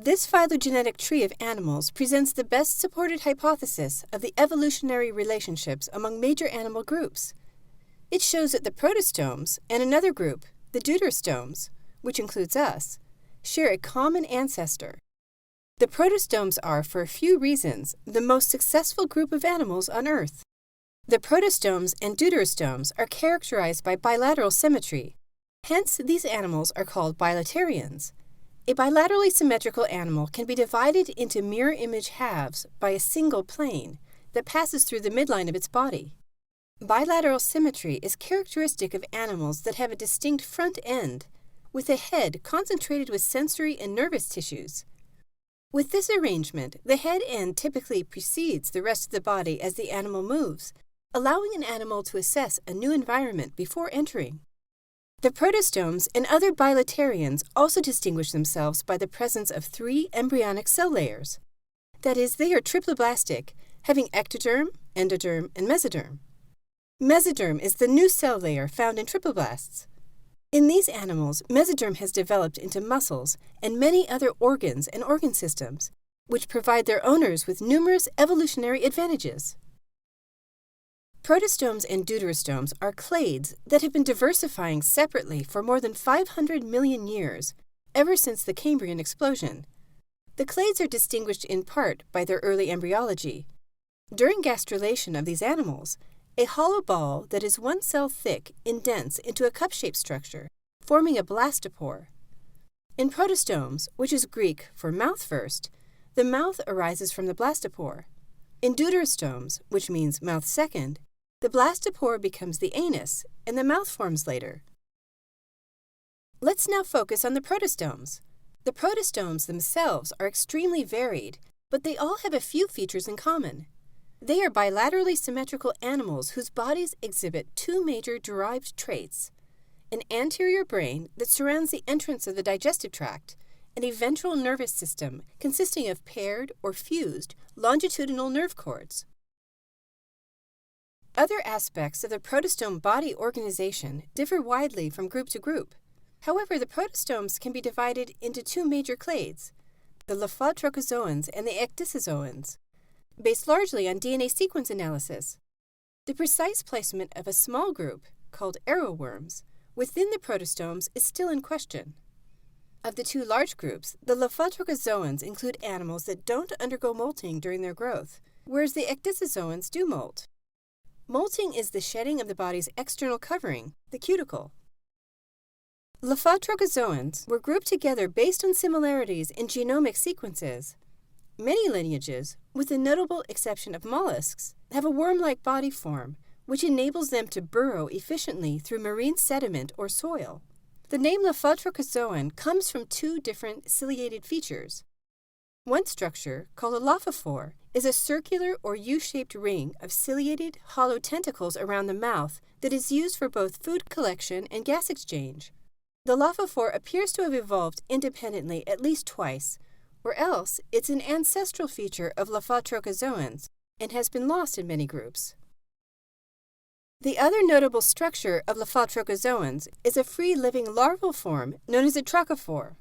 This phylogenetic tree of animals presents the best supported hypothesis of the evolutionary relationships among major animal groups. It shows that the protostomes and another group, the deuterostomes, which includes us, share a common ancestor. The protostomes are, for a few reasons, the most successful group of animals on Earth. The protostomes and deuterostomes are characterized by bilateral symmetry. Hence, these animals are called bilaterians. A bilaterally symmetrical animal can be divided into mirror image halves by a single plane that passes through the midline of its body. Bilateral symmetry is characteristic of animals that have a distinct front end, with a head concentrated with sensory and nervous tissues. With this arrangement, the head end typically precedes the rest of the body as the animal moves, allowing an animal to assess a new environment before entering. The protostomes and other bilaterians also distinguish themselves by the presence of 3 embryonic cell layers. That is, they are triploblastic, having ectoderm, endoderm, and mesoderm. Mesoderm is the new cell layer found in triploblasts. In these animals, mesoderm has developed into muscles and many other organs and organ systems, which provide their owners with numerous evolutionary advantages. Protostomes and deuterostomes are clades that have been diversifying separately for more than 500 million years, ever since the Cambrian explosion. The clades are distinguished in part by their early embryology. During gastrulation of these animals, a hollow ball that is 1 cell thick indents into a cup-shaped structure, forming a blastopore. In protostomes, which is Greek for mouth first, the mouth arises from the blastopore. In deuterostomes, which means mouth second, the blastopore becomes the anus, and the mouth forms later. Let's now focus on the protostomes. The protostomes themselves are extremely varied, but they all have a few features in common. They are bilaterally symmetrical animals whose bodies exhibit 2 major derived traits: an anterior brain that surrounds the entrance of the digestive tract, and a ventral nervous system consisting of paired or fused longitudinal nerve cords. Other aspects of the protostome body organization differ widely from group to group. However, the protostomes can be divided into 2 major clades, the Lophotrochozoans and the Ecdysozoans, based largely on DNA sequence analysis. The precise placement of a small group, called arrowworms, within the protostomes is still in question. Of the 2 large groups, the Lophotrochozoans include animals that don't undergo molting during their growth, whereas the Ecdysozoans do molt. Molting is the shedding of the body's external covering, the cuticle. Lophotrochozoans were grouped together based on similarities in genomic sequences. Many lineages, with the notable exception of mollusks, have a worm-like body form, which enables them to burrow efficiently through marine sediment or soil. The name Lophotrochozoan comes from 2 different ciliated features. One structure, called a lophophore, is a circular or U-shaped ring of ciliated, hollow tentacles around the mouth that is used for both food collection and gas exchange. The lophophore appears to have evolved independently at least twice, or else it's an ancestral feature of Lophotrochozoans and has been lost in many groups. The other notable structure of Lophotrochozoans is a free-living larval form known as a trochophore.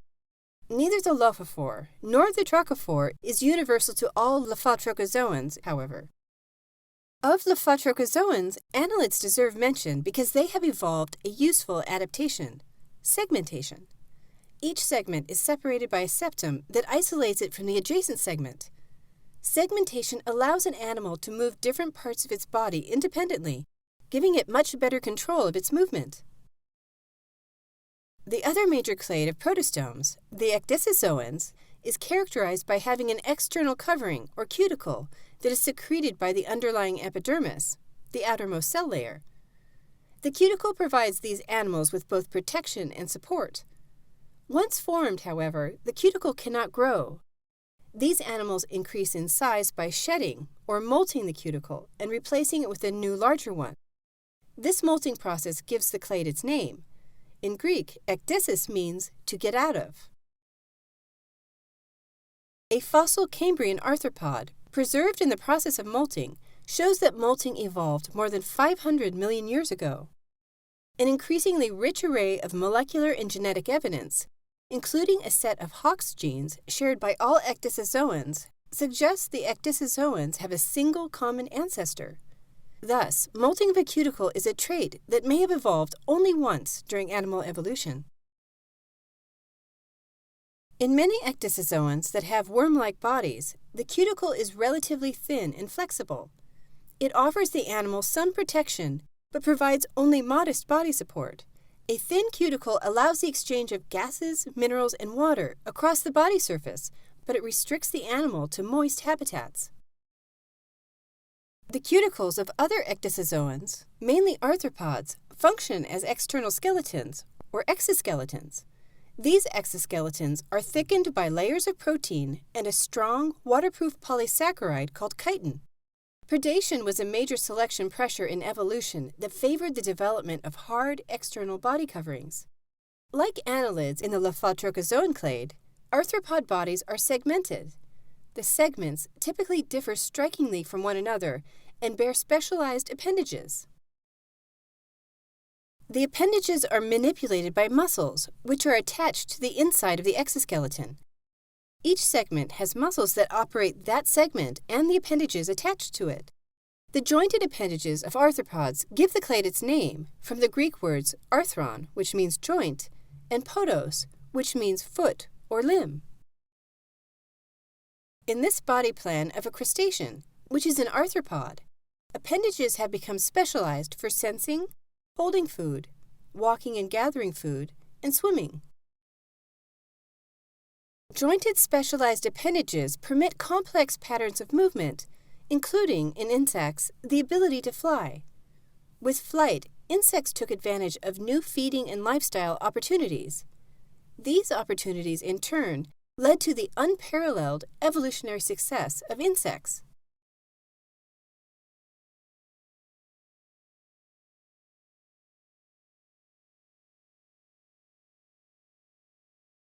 Neither the lophophore nor the trochophore is universal to all Lophotrochozoans, however. Of Lophotrochozoans, annelids deserve mention because they have evolved a useful adaptation: segmentation. Each segment is separated by a septum that isolates it from the adjacent segment. Segmentation allows an animal to move different parts of its body independently, giving it much better control of its movement. The other major clade of protostomes, the Ecdysozoans, is characterized by having an external covering, or cuticle, that is secreted by the underlying epidermis, the outermost cell layer. The cuticle provides these animals with both protection and support. Once formed, however, the cuticle cannot grow. These animals increase in size by shedding or molting the cuticle and replacing it with a new larger one. This molting process gives the clade its name. In Greek, ekdysis means to get out of. A fossil Cambrian arthropod, preserved in the process of molting, shows that molting evolved more than 500 million years ago. An increasingly rich array of molecular and genetic evidence, including a set of Hox genes shared by all ecdysozoans, suggests the ecdysozoans have a single common ancestor. Thus, molting of a cuticle is a trait that may have evolved only once during animal evolution. In many ecdysozoans that have worm-like bodies, the cuticle is relatively thin and flexible. It offers the animal some protection, but provides only modest body support. A thin cuticle allows the exchange of gases, minerals, and water across the body surface, but it restricts the animal to moist habitats. The cuticles of other ecdysozoans, mainly arthropods, function as external skeletons, or exoskeletons. These exoskeletons are thickened by layers of protein and a strong, waterproof polysaccharide called chitin. Predation was a major selection pressure in evolution that favored the development of hard, external body coverings. Like annelids in the Lophotrochozoan clade, arthropod bodies are segmented. The segments typically differ strikingly from one another and bear specialized appendages. The appendages are manipulated by muscles, which are attached to the inside of the exoskeleton. Each segment has muscles that operate that segment and the appendages attached to it. The jointed appendages of arthropods give the clade its name from the Greek words arthron, which means joint, and podos, which means foot or limb. In this body plan of a crustacean, which is an arthropod, appendages have become specialized for sensing, holding food, walking and gathering food, and swimming. Jointed specialized appendages permit complex patterns of movement, including, in insects, the ability to fly. With flight, insects took advantage of new feeding and lifestyle opportunities. These opportunities, in turn, led to the unparalleled evolutionary success of insects.